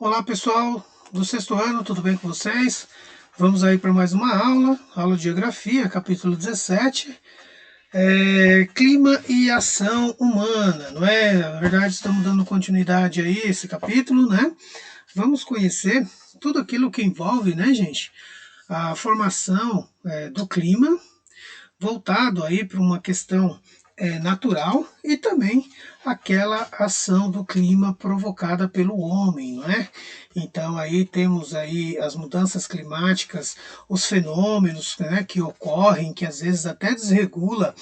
Olá pessoal do sexto ano, tudo bem com vocês? Vamos aí para mais uma aula de geografia, capítulo 17, clima e ação humana, não é? Na verdade estamos dando continuidade aí a esse capítulo, né? Vamos conhecer tudo aquilo que envolve, né, gente? A formação do clima, voltado aí para uma questão natural e também aquela ação do clima provocada pelo homem, não é? Então aí temos aí as mudanças climáticas, os fenômenos, né, que ocorrem, que às vezes até desregula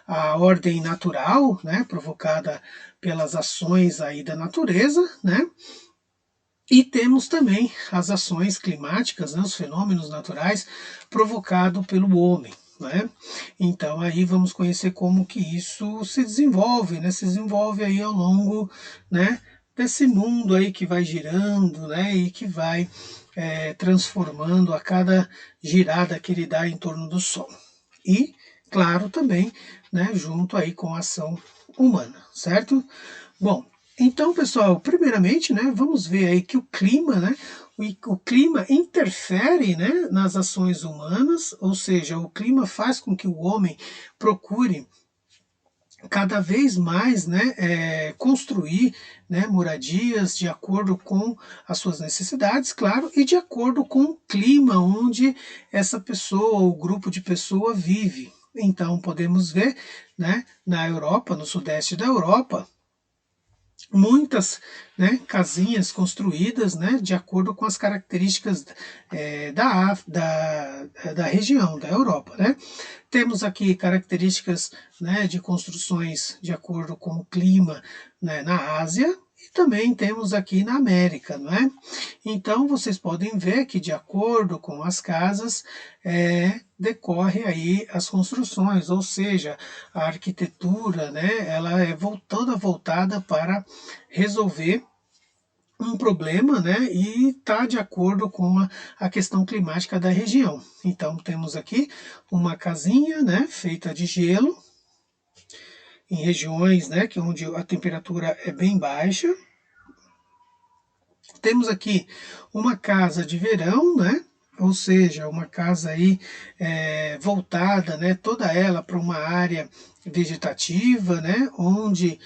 a ordem natural, né, provocada pelas ações aí da natureza, né? E temos também as ações climáticas, né, os fenômenos naturais provocados pelo homem. Né? Então aí vamos conhecer como que isso se desenvolve, né? Se desenvolve aí ao longo, né, desse mundo aí que vai girando, né, e que vai transformando a cada girada que ele dá em torno do Sol. E, claro, também, né, junto aí com a ação humana, certo? Bom, então, pessoal, primeiramente, né, vamos ver aí que o clima, né, o clima interfere, né, nas ações humanas, ou seja, o clima faz com que o homem procure cada vez mais, né, construir, né, moradias de acordo com as suas necessidades, claro, e de acordo com o clima onde essa pessoa ou grupo de pessoa vive. Então, podemos ver, né, na Europa, no sudeste da Europa, muitas, né, casinhas construídas, né, de acordo com as características da região, da Europa. Né? Temos aqui características, né, de construções de acordo com o clima, né, na Ásia, e também temos aqui na América, não é? Então vocês podem ver que de acordo com as casas decorre aí as construções, ou seja, a arquitetura, né, ela é toda voltada para resolver um problema, né, e está de acordo com a questão climática da região. Então temos aqui uma casinha, né, feita de gelo, em regiões, né, que onde a temperatura é bem baixa. Temos aqui uma casa de verão, né, ou seja, uma casa aí voltada, né, toda ela para uma área vegetativa, né, onde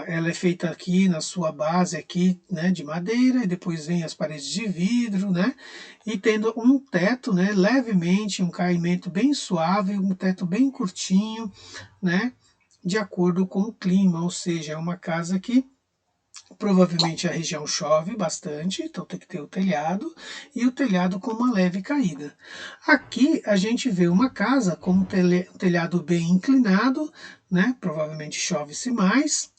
ela é feita aqui na sua base aqui, né, de madeira, e depois vem as paredes de vidro, né, e tendo um teto, né, levemente, um caimento bem suave, um teto bem curtinho, né, de acordo com o clima, ou seja, é uma casa que provavelmente a região chove bastante, então tem que ter o telhado, e o telhado com uma leve caída. Aqui a gente vê uma casa com um telhado bem inclinado, né? Provavelmente chove-se mais,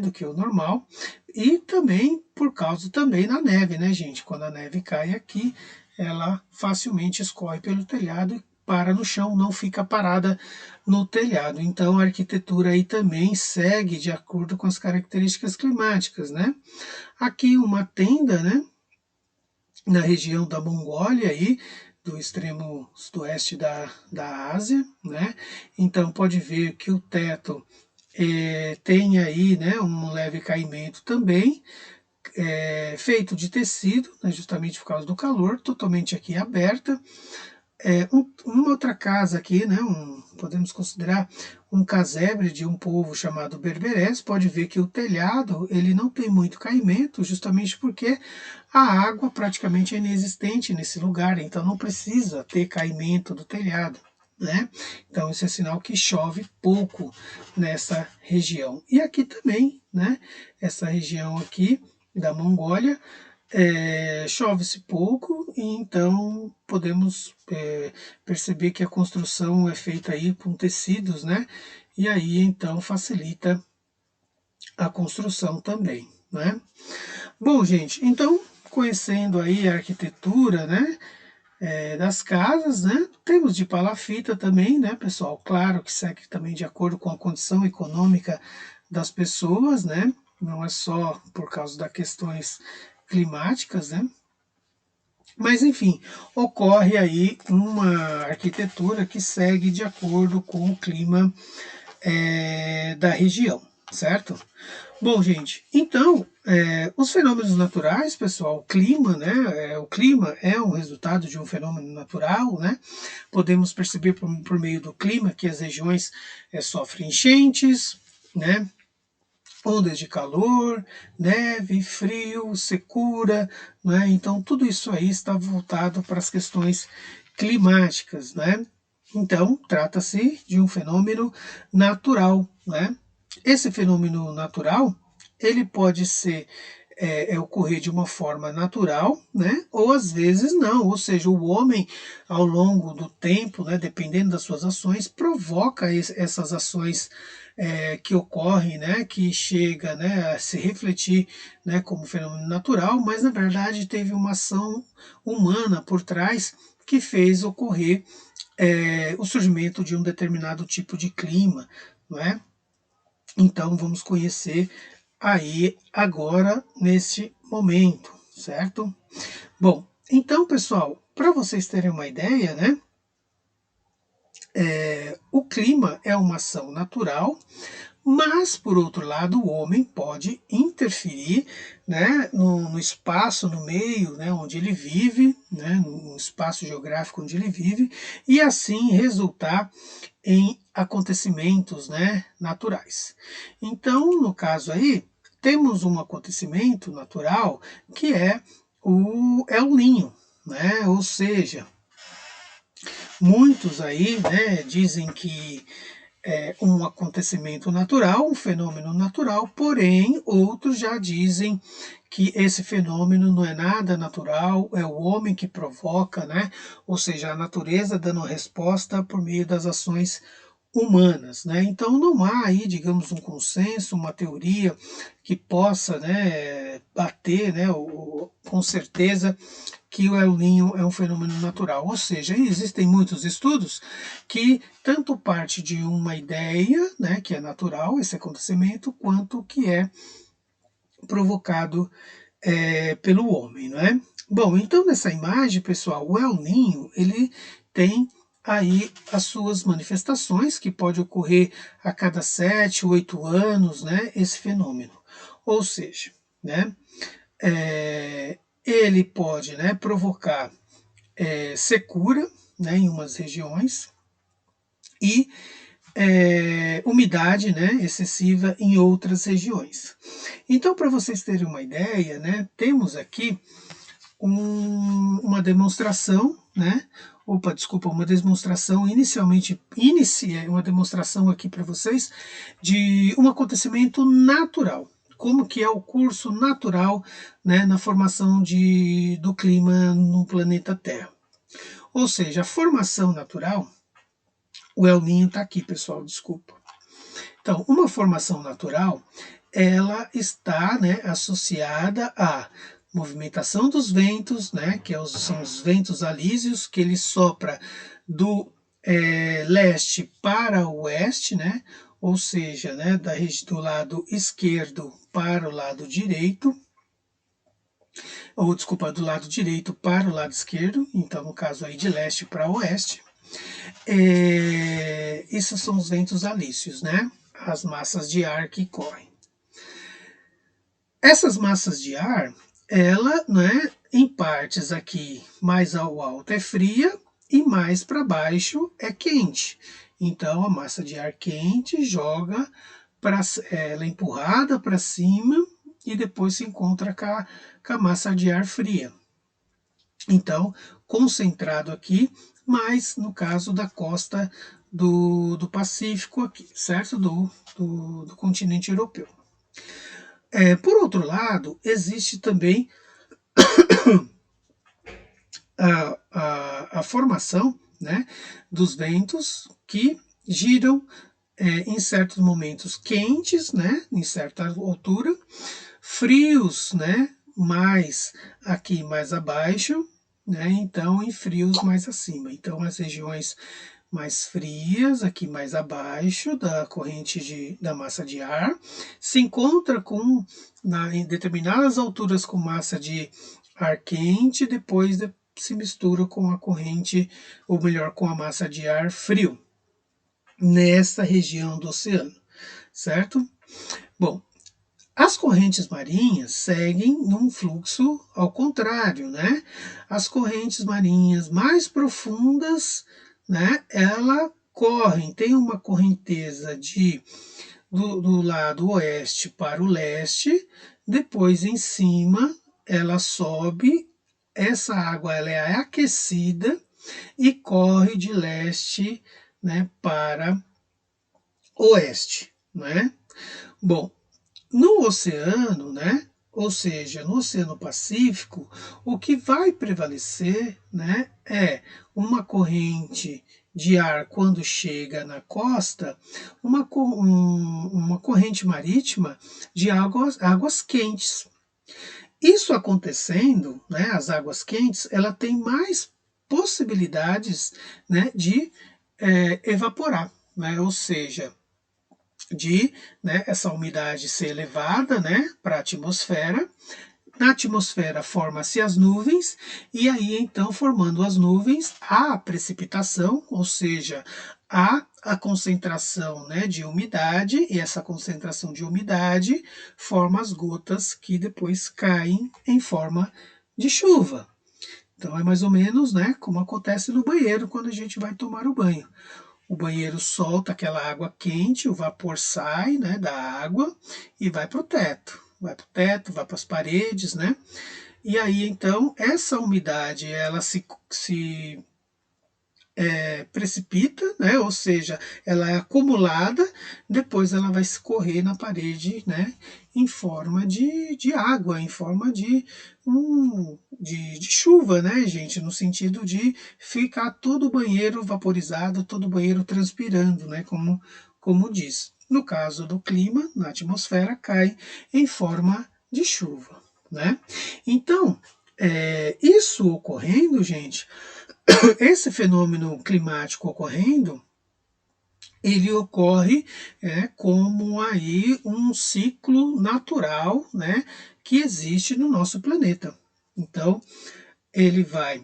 do que o normal, e também por causa também da neve, né, gente? Quando a neve cai aqui, ela facilmente escorre pelo telhado e para no chão, não fica parada no telhado. Então a arquitetura aí também segue de acordo com as características climáticas, né? Aqui uma tenda, né? Na região da Mongólia aí, do extremo sudoeste da Ásia, né? Então pode ver que o teto tem aí, né, um leve caimento também, feito de tecido, né, justamente por causa do calor, totalmente aqui aberta. Uma outra casa aqui, né, podemos considerar um casebre de um povo chamado berberés, pode ver que o telhado ele não tem muito caimento, justamente porque a água praticamente é inexistente nesse lugar, então não precisa ter caimento do telhado. Né? Então isso é sinal que chove pouco nessa região. E aqui também, né, essa região aqui da Mongólia, chove-se pouco, e então podemos perceber que a construção é feita aí com tecidos, né? E aí então facilita a construção também, né? Bom, gente, então conhecendo aí a arquitetura, né? Das casas, né? Temos de palafita também, né, pessoal? Claro que segue também de acordo com a condição econômica das pessoas, né? Não é só por causa das questões climáticas, né? Mas enfim, ocorre aí uma arquitetura que segue de acordo com o clima da região, certo? Bom, gente, então, os fenômenos naturais, pessoal, o clima, né, o clima é um resultado de um fenômeno natural, né, podemos perceber por meio do clima que as regiões sofrem enchentes, né, ondas de calor, neve, frio, secura, né, então tudo isso aí está voltado para as questões climáticas, né, então trata-se de um fenômeno natural, né, esse fenômeno natural, ele pode ser ocorrer de uma forma natural, né? Ou às vezes não, ou seja, o homem ao longo do tempo, né, dependendo das suas ações, provoca essas ações que ocorrem, né, que chega, né, a se refletir, né, como fenômeno natural, mas na verdade teve uma ação humana por trás que fez ocorrer o surgimento de um determinado tipo de clima, não é? Então vamos conhecer aí agora neste momento, certo? Bom, então pessoal, para vocês terem uma ideia, né? O clima é uma ação natural, mas por outro lado o homem pode interferir, né, no espaço, no meio, né, onde ele vive, né, no espaço geográfico onde ele vive, e assim resultar em acontecimentos, né, naturais. Então, no caso aí, temos um acontecimento natural que é o El Ninho, né? Ou seja, muitos aí, né, dizem que é um acontecimento natural, um fenômeno natural, porém outros já dizem que esse fenômeno não é nada natural, é o homem que provoca, né? Ou seja, a natureza dando resposta por meio das ações humanas, né? Então não há aí, digamos, um consenso, uma teoria que possa, né, bater, né, com certeza que o El Niño é um fenômeno natural. Ou seja, existem muitos estudos que tanto parte de uma ideia, né, que é natural esse acontecimento, quanto que é provocado pelo homem, não é? Bom, então nessa imagem, pessoal, o El Niño, ele tem aí as suas manifestações, que pode ocorrer a cada 7, 8 anos, né, esse fenômeno. Ou seja, né, ele pode, né, provocar secura, né, em umas regiões e umidade, né, excessiva em outras regiões. Então, para vocês terem uma ideia, né, temos aqui uma demonstração, né? Opa, desculpa, uma demonstração uma demonstração aqui para vocês de um acontecimento natural. Como que é o curso natural, né, na formação do clima no planeta Terra. Ou seja, a formação natural, o El Niño está aqui, pessoal, desculpa. Então, uma formação natural, ela está, né, associada à movimentação dos ventos, né, que são os ventos alísios, que ele sopra do leste para o oeste, né, ou seja, né, do lado esquerdo para o lado direito, ou desculpa, do lado direito para o lado esquerdo, então no caso aí de leste para oeste. Esses são os ventos alísios, né? As massas de ar que correm. Essas massas de ar, ela, né, em partes aqui mais ao alto é fria e mais para baixo é quente. Então a massa de ar quente joga ela é empurrada para cima e depois se encontra com a massa de ar fria. Então, concentrado aqui, mas no caso da costa do Pacífico aqui, certo? Do continente europeu. Por outro lado, existe também a formação, né, dos ventos que giram em certos momentos quentes, né, em certa altura, frios, né, mais aqui mais abaixo, né, então em frios mais acima. Então as regiões mais frias, aqui mais abaixo da corrente da massa de ar, se encontra em determinadas alturas com massa de ar quente, depois se mistura com a corrente, ou melhor, com a massa de ar frio, nessa região do oceano, certo? Bom, As correntes marinhas seguem num fluxo ao contrário, né? As correntes marinhas mais profundas, né? Ela correm, tem uma correnteza do lado oeste para o leste, depois em cima ela sobe, essa água ela é aquecida e corre de leste, né, para oeste, né? Bom, no oceano, né, ou seja, no Oceano Pacífico, o que vai prevalecer, né, é uma corrente de ar quando chega na costa, uma corrente marítima de águas quentes. Isso acontecendo, né, as águas quentes, ela tem mais possibilidades, né, de evaporar, né, ou seja, de, né, essa umidade ser elevada, né, para a atmosfera. Na atmosfera forma-se as nuvens, e aí então, formando as nuvens, há a precipitação, ou seja, há a concentração, né, de umidade, e essa concentração de umidade forma as gotas que depois caem em forma de chuva. Então é mais ou menos, né, como acontece no banheiro quando a gente vai tomar o banho. O banheiro solta aquela água quente, o vapor sai, né, da água e vai para o teto. Vai para o teto, vai para as paredes, né? E aí, então, essa umidade, ela se precipita, né? Ou seja, ela é acumulada, depois ela vai escorrer na parede, né? Em forma de água, em forma de chuva, né, gente? No sentido de ficar todo o banheiro vaporizado, todo o banheiro transpirando, né? Como diz. No caso do clima, na atmosfera, cai em forma de chuva, né? Então, isso ocorrendo, gente, esse fenômeno climático ocorrendo, ele ocorre como aí um ciclo natural, né, que existe no nosso planeta. Então, ele vai,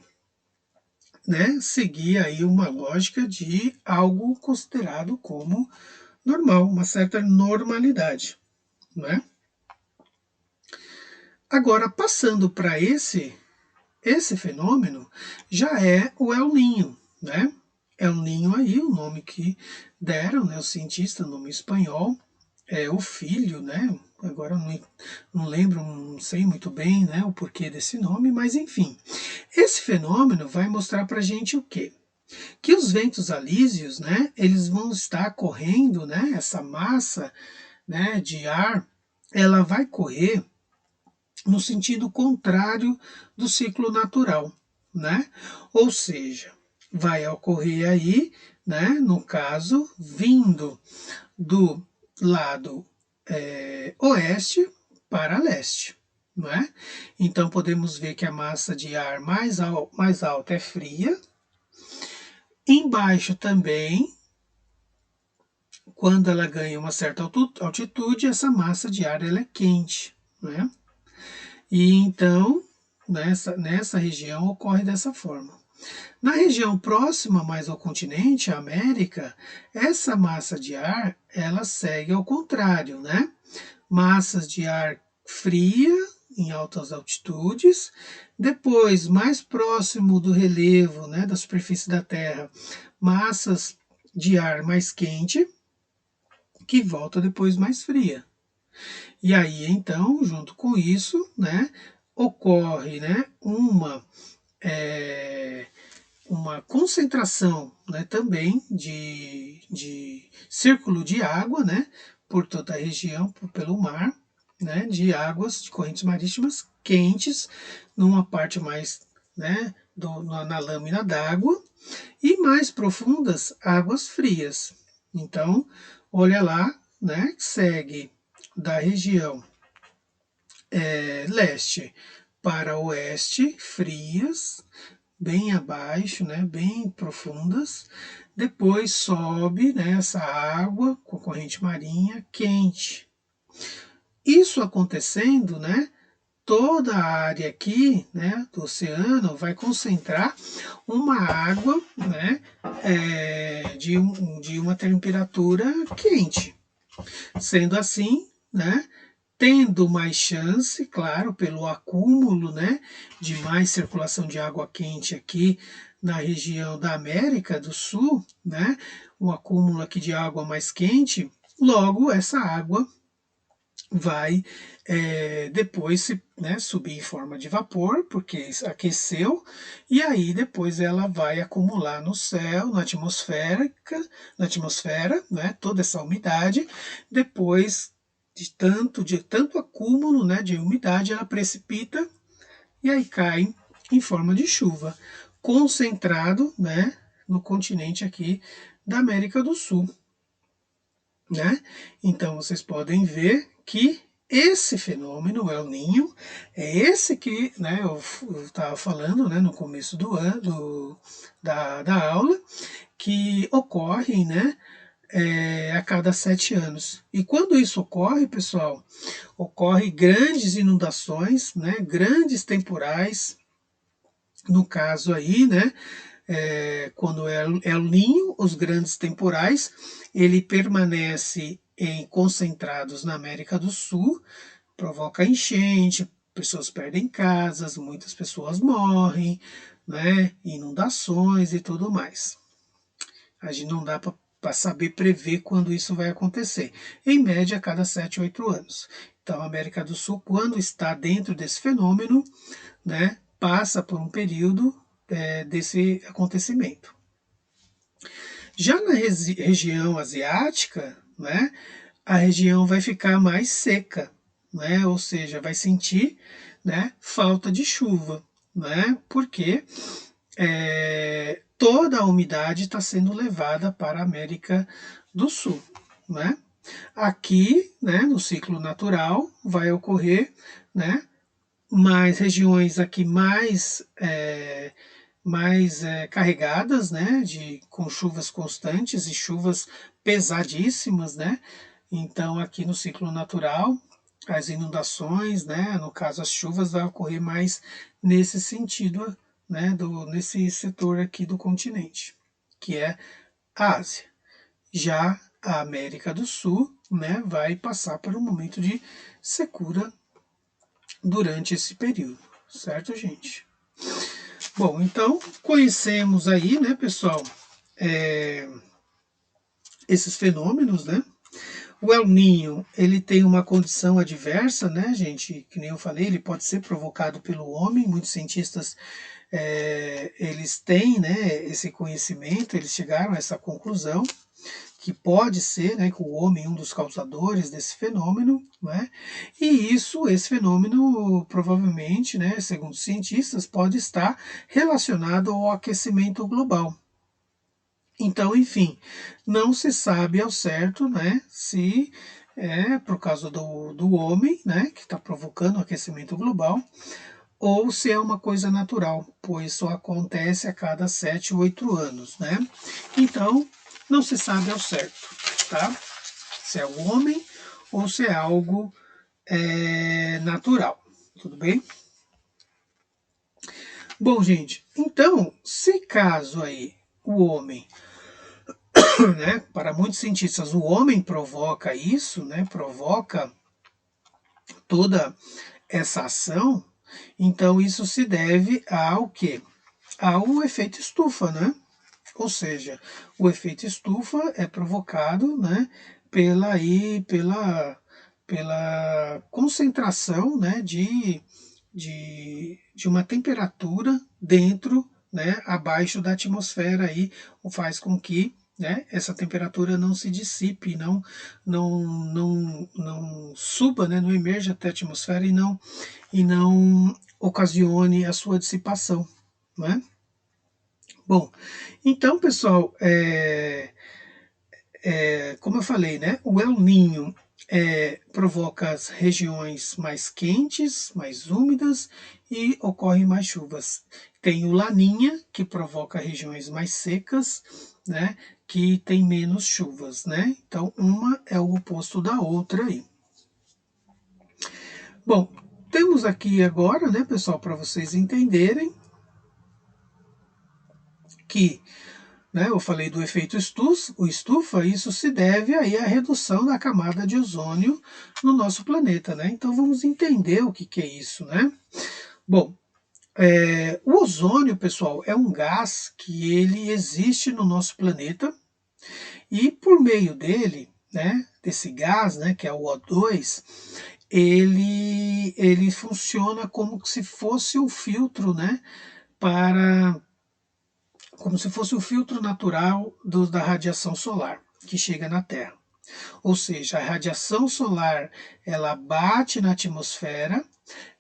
né, seguir aí uma lógica de algo considerado como normal, uma certa normalidade, né? Agora, passando para esse fenômeno, já é o El Ninho, né? El Ninho aí, o nome que deram, né, os cientistas, nome espanhol, é o filho, né? Agora não lembro, não sei muito bem, né, o porquê desse nome, mas enfim. Esse fenômeno vai mostrar para a gente o quê? Que os ventos alísios, né, eles vão estar correndo, né, essa massa, né, de ar, ela vai correr no sentido contrário do ciclo natural, né? Ou seja, vai ocorrer aí, né, no caso, vindo do lado oeste para leste, não é? Então podemos ver que a massa de ar mais alta é fria. Embaixo também, quando ela ganha uma certa altitude, essa massa de ar ela é quente, né? E então, nessa região ocorre dessa forma. Na região próxima mais ao continente, a América, essa massa de ar, ela segue ao contrário, né? Massas de ar fria em altas altitudes, depois, mais próximo do relevo, né, da superfície da Terra, massas de ar mais quente, que volta depois mais fria. E aí, então, junto com isso, né, ocorre, né, uma concentração, né, também de círculo de água, né, por toda a região, pelo mar, né, de águas, de correntes marítimas quentes, numa parte mais, né, na lâmina d'água, e mais profundas, águas frias. Então, olha lá, né, segue da região leste para oeste, frias, bem abaixo, né, bem profundas. Depois sobe, né, essa água com a corrente marinha quente. Isso acontecendo, né, toda a área aqui, né, do oceano vai concentrar uma água, né, de uma temperatura quente. Sendo assim, né, tendo mais chance, claro, pelo acúmulo, né, de mais circulação de água quente aqui na região da América do Sul, né, um acúmulo aqui de água mais quente, logo essa água vai depois né, subir em forma de vapor, porque aqueceu, e aí depois ela vai acumular no céu, na atmosfera, né, toda essa umidade, depois de tanto acúmulo, né, de umidade, ela precipita e aí cai em forma de chuva, concentrado, né, no continente aqui da América do Sul, né? Então vocês podem ver que esse fenômeno, o El Ninho, é esse que, né, eu estava falando, né, no começo do ano, da aula, que ocorre, né, a cada 7 anos. E quando isso ocorre, pessoal, ocorre grandes inundações, né, grandes temporais, no caso aí, né, quando é El Ninho, os grandes temporais, ele permanece concentrados na América do Sul, provoca enchente, pessoas perdem casas, muitas pessoas morrem, né, inundações e tudo mais. A gente não dá para saber prever quando isso vai acontecer. Em média, a cada 7, 8 anos. Então, a América do Sul, quando está dentro desse fenômeno, né, passa por um período desse acontecimento. Já na região asiática, né, a região vai ficar mais seca, né, ou seja, vai sentir, né, falta de chuva, né, porque toda a umidade está sendo levada para a América do Sul, né? Aqui, né, no ciclo natural, vai ocorrer, né, mais regiões aqui mais carregadas, né, com chuvas constantes e chuvas pesadíssimas, né? Então, aqui no ciclo natural, as inundações, né, no caso as chuvas, vai ocorrer mais nesse sentido, né, nesse setor aqui do continente, que é a Ásia. Já a América do Sul, né, vai passar por um momento de secura durante esse período, certo, gente? Bom, então conhecemos aí, né, pessoal, esses fenômenos, né? O El Ninho, ele tem uma condição adversa, né, gente? Que nem eu falei, ele pode ser provocado pelo homem. Muitos cientistas eles têm, né, esse conhecimento, eles chegaram a essa conclusão que pode ser, né, que o homem é um dos causadores desse fenômeno, né? E esse fenômeno provavelmente, né, segundo os cientistas, pode estar relacionado ao aquecimento global. Então, enfim, não se sabe ao certo, né, se é por causa do homem, né, que está provocando o aquecimento global, ou se é uma coisa natural, pois só acontece a cada 7, 8 anos, né? Então, não se sabe ao certo, tá? Se é o homem ou se é algo natural, tudo bem? Bom, gente, então, se caso aí o homem, né, para muitos cientistas, o homem provoca isso, né, provoca toda essa ação, então isso se deve ao quê? Ao efeito estufa, né? Ou seja, o efeito estufa é provocado, né, pela concentração, né, de uma temperatura dentro, né, abaixo da atmosfera aí, faz com que, né, essa temperatura não se dissipe, não suba, né, não emerja até a atmosfera e não ocasione a sua dissipação, né? Bom, então, pessoal, como eu falei, né, o El Ninho provoca as regiões mais quentes, mais úmidas e ocorrem mais chuvas. Tem o Laninha, que provoca regiões mais secas, né, que tem menos chuvas, né? Então, uma é o oposto da outra aí. Bom, temos aqui agora, né, pessoal, para vocês entenderem que né, eu falei do efeito estufa, isso se deve aí à redução da camada de ozônio no nosso planeta, né? Então vamos entender o que é isso, né? Bom, o ozônio, pessoal, é um gás que ele existe no nosso planeta e por meio dele, né, desse gás, né, que é o O2, ele funciona como se fosse um filtro, né, para como se fosse o filtro natural da radiação solar que chega na Terra. Ou seja, a radiação solar ela bate na atmosfera,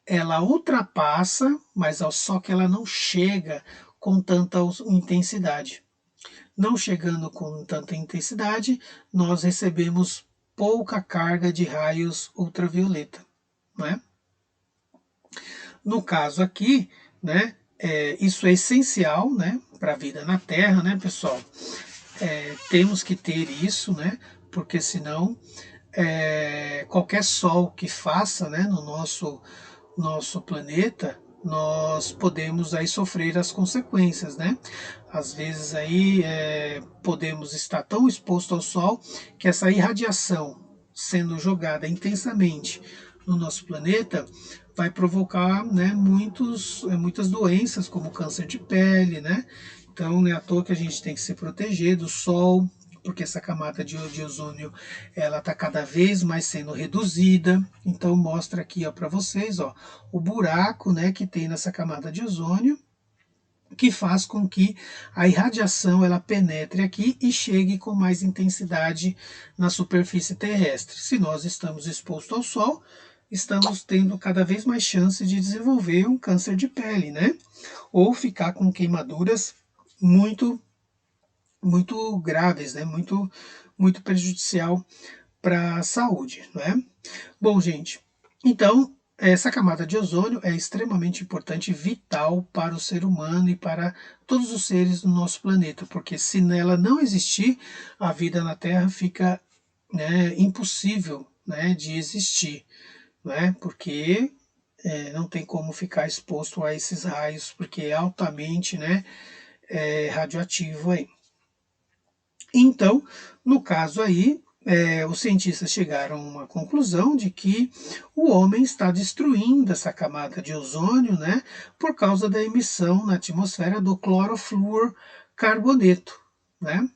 ela ultrapassa, mas só que ela não chega com tanta intensidade. Não chegando com tanta intensidade, nós recebemos pouca carga de raios ultravioleta, né? No caso aqui, né, isso é essencial, né, para a vida na Terra, né, pessoal? Temos que ter isso, né, porque senão qualquer sol que faça, né, no nosso planeta, nós podemos aí sofrer as consequências, né? Às vezes aí podemos estar tão exposto ao sol que essa irradiação sendo jogada intensamente no nosso planeta vai provocar, né, muitas doenças como câncer de pele, né? Então não é à toa que a gente tem que se proteger do sol, porque essa camada de ozônio ela está cada vez mais sendo reduzida. Então mostra aqui para vocês o buraco, né, que tem nessa camada de ozônio, que faz com que a irradiação ela penetre aqui e chegue com mais intensidade na superfície terrestre. Se nós estamos expostos ao sol, estamos tendo cada vez mais chance de desenvolver um câncer de pele, né? Ou ficar com queimaduras muito muito graves, né? Muito prejudicial para a saúde, né? Bom, gente, então essa camada de ozônio é extremamente importante e vital para o ser humano e para todos os seres do nosso planeta, porque se nela não existir, a vida na Terra fica, né, impossível, né, de existir, né? Porque não tem como ficar exposto a esses raios, porque é altamente, né, radioativo aí. Então, no caso aí, os cientistas chegaram a uma conclusão de que o homem está destruindo essa camada de ozônio, né, por causa da emissão na atmosfera do clorofluorcarboneto, né?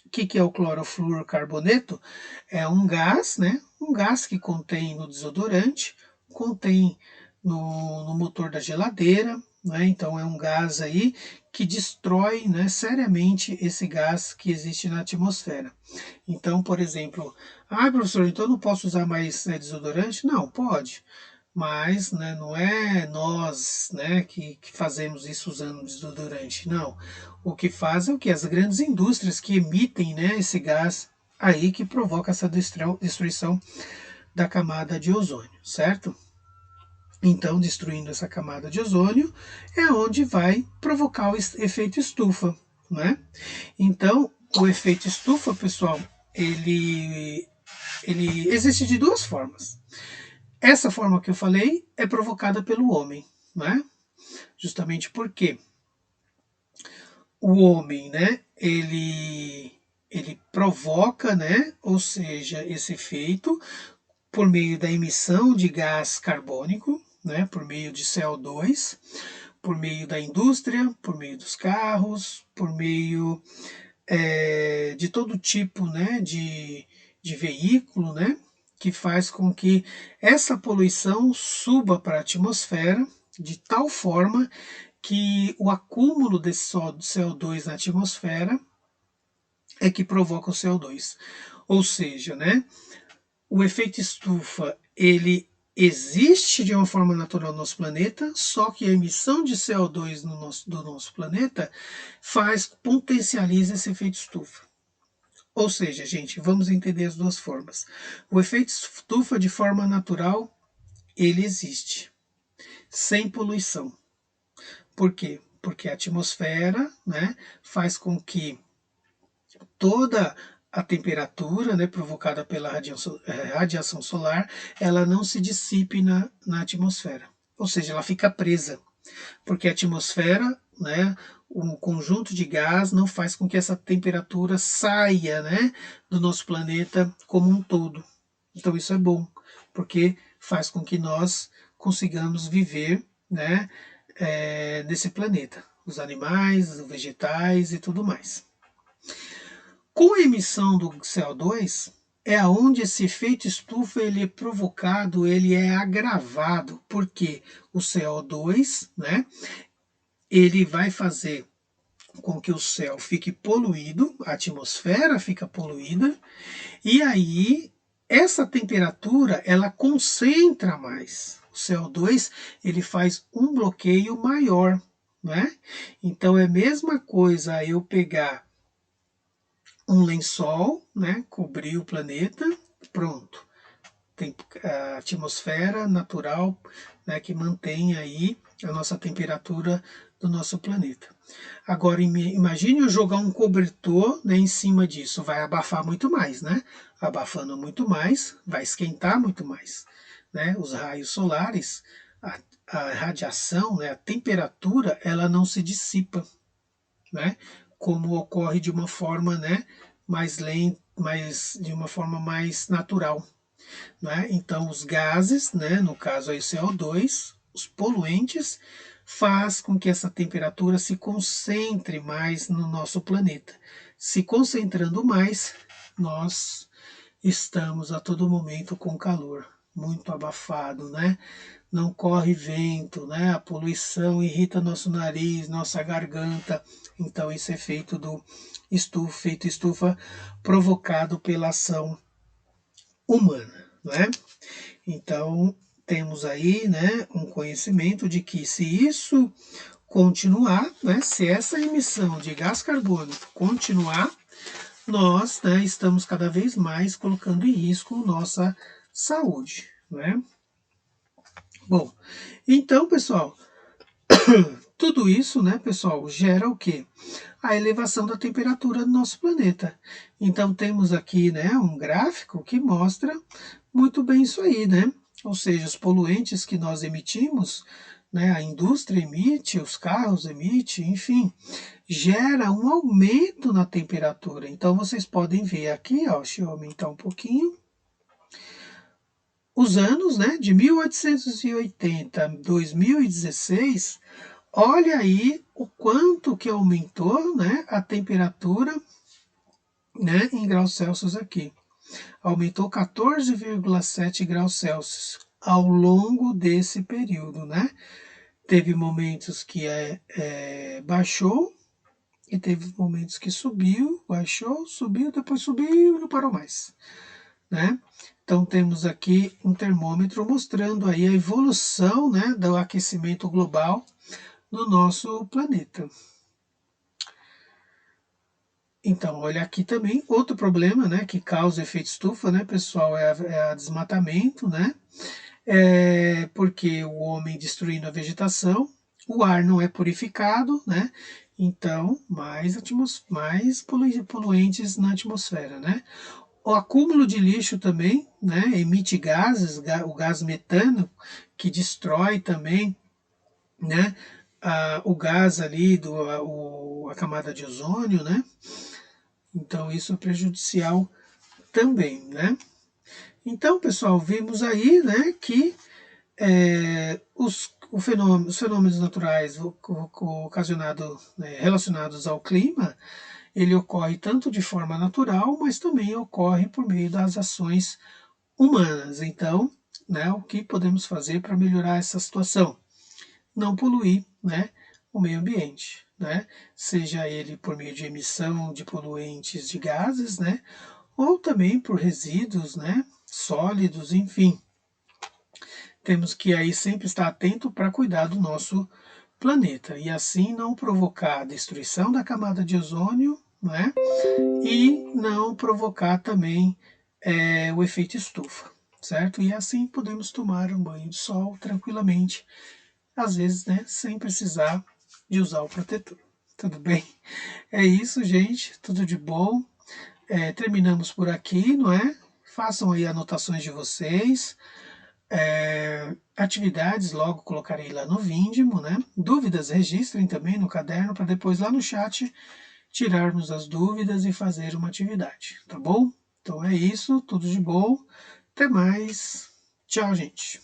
O que é o clorofluorcarboneto? É um gás, né? Um gás que contém no desodorante, contém no motor da geladeira, né? Então é um gás aí que destrói, né, seriamente esse gás que existe na atmosfera. Então, por exemplo, professor, então eu não posso usar mais desodorante? Não, pode. Mas, né, não é nós, né, que fazemos isso usando desodorante, não. O que faz é o que? As grandes indústrias que emitem, né, esse gás aí que provoca essa destruição da camada de ozônio, certo? Então, destruindo essa camada de ozônio é onde vai provocar o efeito estufa, né? Então, o efeito estufa, pessoal, ele existe de duas formas. Essa forma que eu falei é provocada pelo homem, né? Justamente porque o homem, né, ele provoca, né, ou seja, esse efeito por meio da emissão de gás carbônico, né, por meio de CO2, por meio da indústria, por meio dos carros, por meio de todo tipo, né, de veículo, né, que faz com que essa poluição suba para a atmosfera de tal forma que o acúmulo desse CO2 na atmosfera é que provoca o CO2. Ou seja, né, o efeito estufa ele existe de uma forma natural no nosso planeta, só que a emissão de CO2 do nosso planeta potencializa esse efeito estufa. Ou seja, gente, vamos entender as duas formas. O efeito estufa de forma natural, ele existe, sem poluição. Por quê? Porque a atmosfera, né, faz com que toda a temperatura, né, provocada pela radiação solar, ela não se dissipe na atmosfera. Ou seja, ela fica presa. porque a atmosfera, né, um conjunto de gás não faz com que essa temperatura saia, né, do nosso planeta como um todo. Então isso é bom, porque faz com que nós consigamos viver, né, nesse planeta, os animais, os vegetais e tudo mais. Com a emissão do CO2, é aonde esse efeito estufa ele é provocado, ele é agravado, porque o CO2, né, ele vai fazer com que o céu fique poluído, a atmosfera fica poluída, e aí essa temperatura ela concentra mais. O CO2 ele faz um bloqueio maior, né? Então é a mesma coisa eu pegar um lençol, né, cobrir o planeta, pronto. Tem a atmosfera natural, né, que mantém aí a nossa temperatura do nosso planeta. Agora, imagine eu jogar um cobertor, né, em cima disso, vai abafar muito mais, né? Abafando muito mais, vai esquentar muito mais, né? Os raios solares, a radiação, né, a temperatura, ela não se dissipa, né? Como ocorre de uma forma, né, mais lenta, de uma forma mais natural, né? Então, os gases, né, no caso aí o CO2, os poluentes, faz com que essa temperatura se concentre mais no nosso planeta. Se concentrando mais, nós estamos a todo momento com calor, muito abafado, né? Não corre vento, né? A poluição irrita nosso nariz, nossa garganta. Então, isso é feito do efeito estufa provocado pela ação humana, né? Então, temos aí, né, um conhecimento de que se isso continuar, né, se essa emissão de gás carbônico continuar, nós, né, estamos cada vez mais colocando em risco nossa saúde, né? Bom, então, pessoal, tudo isso, né, pessoal, gera o quê? A elevação da temperatura do nosso planeta. Então, temos aqui, né, um gráfico que mostra muito bem isso aí, né? Ou seja, os poluentes que nós emitimos, né, a indústria emite, os carros emitem, enfim, gera um aumento na temperatura. Então, vocês podem ver aqui, ó, deixa eu aumentar um pouquinho, os anos, né, de 1880 a 2016, olha aí o quanto que aumentou, né, a temperatura, né, em graus Celsius aqui. Aumentou 14,7 graus Celsius ao longo desse período, né? Teve momentos que baixou e teve momentos que subiu, baixou, subiu, depois subiu e não parou mais, né? Então temos aqui um termômetro mostrando aí a evolução, né, do aquecimento global no nosso planeta. Então, olha aqui também outro problema, né, que causa efeito estufa, né, pessoal, é a desmatamento, né? Porque o homem destruindo a vegetação, o ar não é purificado, né? Então, mais poluentes na atmosfera, né? O acúmulo de lixo também, né? Emite gases, o gás metano, que destrói também, né? O gás ali, a camada de ozônio, né? Então, isso é prejudicial também, né? Então, pessoal, vimos aí, né, que os fenômenos naturais relacionados ao clima, ele ocorre tanto de forma natural, mas também ocorre por meio das ações humanas. Então, né, o que podemos fazer para melhorar essa situação? Não poluir, né, o meio ambiente, né? Seja ele por meio de emissão de poluentes de gases, né, ou também por resíduos, né, sólidos, enfim. Temos que aí sempre estar atento para cuidar do nosso planeta e assim não provocar a destruição da camada de ozônio, né? E não provocar também o efeito estufa, certo? E assim podemos tomar um banho de sol tranquilamente, às vezes, né, sem precisar de usar o protetor. Tudo bem? É isso, gente. Tudo de bom. Terminamos por aqui, não é? Façam aí anotações de vocês. atividades, logo colocarei lá no Vindimo, né? Dúvidas, registrem também no caderno para depois lá no chat tirarmos as dúvidas e fazer uma atividade, tá bom? Então é isso, tudo de bom, até mais, tchau, gente!